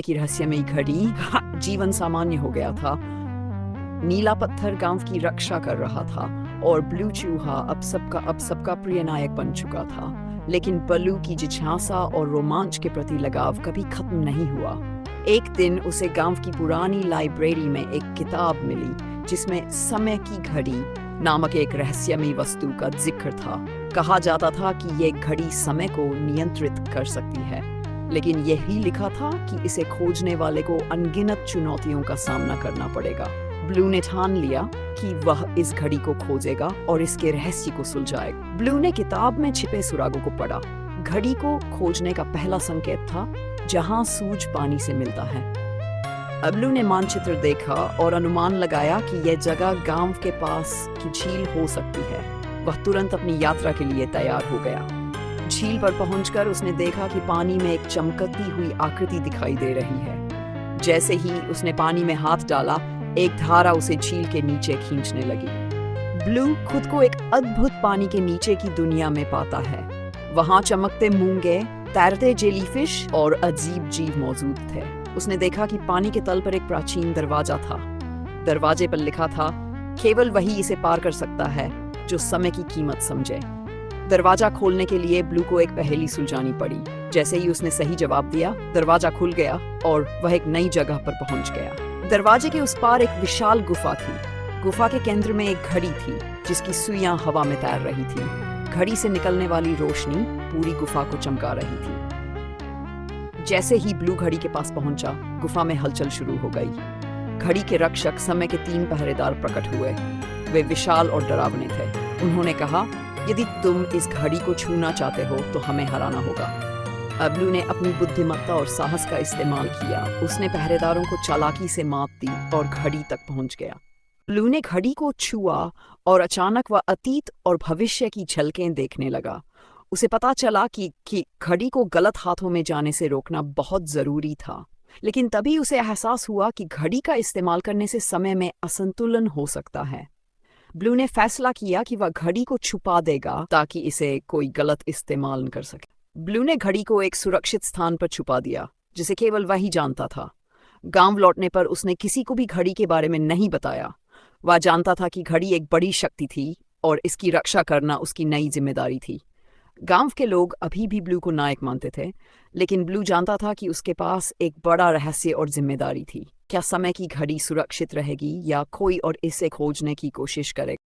की रहस्यमयी घड़ी जीवन सामान्य हो गया था। नीला पत्थर गांव की रक्षा कर रहा था और ब्लू चूहा अब सबका प्रिय नायक बन चुका था। लेकिन बलू की जिज्ञासा और रोमांच के प्रति लगाव कभी खत्म नहीं हुआ। एक दिन उसे गांव की पुरानी लाइब्रेरी में एक किताब मिली जिसमें समय की घड़ी नामक एक रहस्यमयी वस्तु का जिक्र था। कहा जाता था कि यह घड़ी समय को नियंत्रित कर सकती है, लेकिन यही लिखा था कि इसे खोजने वाले को अनगिनत चुनौतियों का सामना करना पड़ेगा। ब्लू ने ठान लिया कि वह इस घड़ी को खोजेगा और इसके रहस्य को सुलझाएगा। ब्लू ने किताब में छिपे सुरागों को पढ़ा। घड़ी को खोजने का पहला संकेत था जहां सूरज पानी से मिलता है। ब्लू ने मानचित्र देखा और अनुमान लगाया कि यह जगह गांव के पास की झील हो सकती है। वह तुरंत अपनी यात्रा के लिए तैयार हो गया। झील पर पहुंचकर उसने देखा कि पानी में एक चमकती हुई आकृति दिखाई दे रही है। जैसे ही उसने पानी में हाथ डाला, एक धारा उसे झील के नीचे खींचने लगी। ब्लू खुद को एक अद्भुत पानी के नीचे की दुनिया में पाता है। वहां चमकते मूंगे, तैरते जेलीफिश और अजीब जीव मौजूद थे। उसने देखा कि पानी के तल पर एक प्राचीन दरवाजा था। दरवाजे पर लिखा था, केवल वही इसे पार कर सकता है जो समय की कीमत समझे। दरवाजा खोलने के लिए ब्लू को एक पहेली सुलझानी पड़ी। जैसे ही उसने सही जवाब दिया, दरवाजा खुल गया और वह एक नई जगह पर पहुंच गया। दरवाजे के उस पार एक विशाल गुफा थी। गुफा के केंद्र में एक घड़ी थी जिसकी सुइयां हवा में तैर रही थी। घड़ी से निकलने वाली रोशनी पूरी गुफा को चमका रही थी। जैसे ही ब्लू घड़ी के पास पहुंचा, गुफा में हलचल शुरू हो गई। घड़ी के रक्षक समय के 3 पहरेदार प्रकट हुए। वे विशाल और डरावने थे। उन्होंने कहा, यदि तुम इस घड़ी को छूना चाहते हो तो हमें हराना होगा। ब्लू ने अपनी बुद्धिमत्ता और साहस का इस्तेमाल किया। उसने पहरेदारों को चालाकी से मात दी और घड़ी तक पहुंच गया। ब्लू ने घड़ी को छुआ और अचानक वह अतीत और भविष्य की झलकें देखने लगा। उसे पता चला कि घड़ी को गलत हाथों में जाने से रोकना बहुत जरूरी था। लेकिन तभी उसे एहसास हुआ कि घड़ी का इस्तेमाल करने से समय में असंतुलन हो सकता है। ब्लू ने फैसला किया कि वह घड़ी को छुपा देगा ताकि इसे कोई गलत इस्तेमाल न कर सके। ब्लू ने घड़ी को एक सुरक्षित स्थान पर छुपा दिया जिसे केवल वही जानता था। गांव लौटने पर उसने किसी को भी घड़ी के बारे में नहीं बताया। वह जानता था कि घड़ी एक बड़ी शक्ति थी और इसकी रक्षा करना उसकी नई जिम्मेदारी थी। गांव के लोग अभी भी ब्लू को नायक मानते थे, लेकिन ब्लू जानता था कि उसके पास एक बड़ा रहस्य और जिम्मेदारी थी। क्या समय की घड़ी सुरक्षित रहेगी या कोई और इसे खोजने की कोशिश करेगा?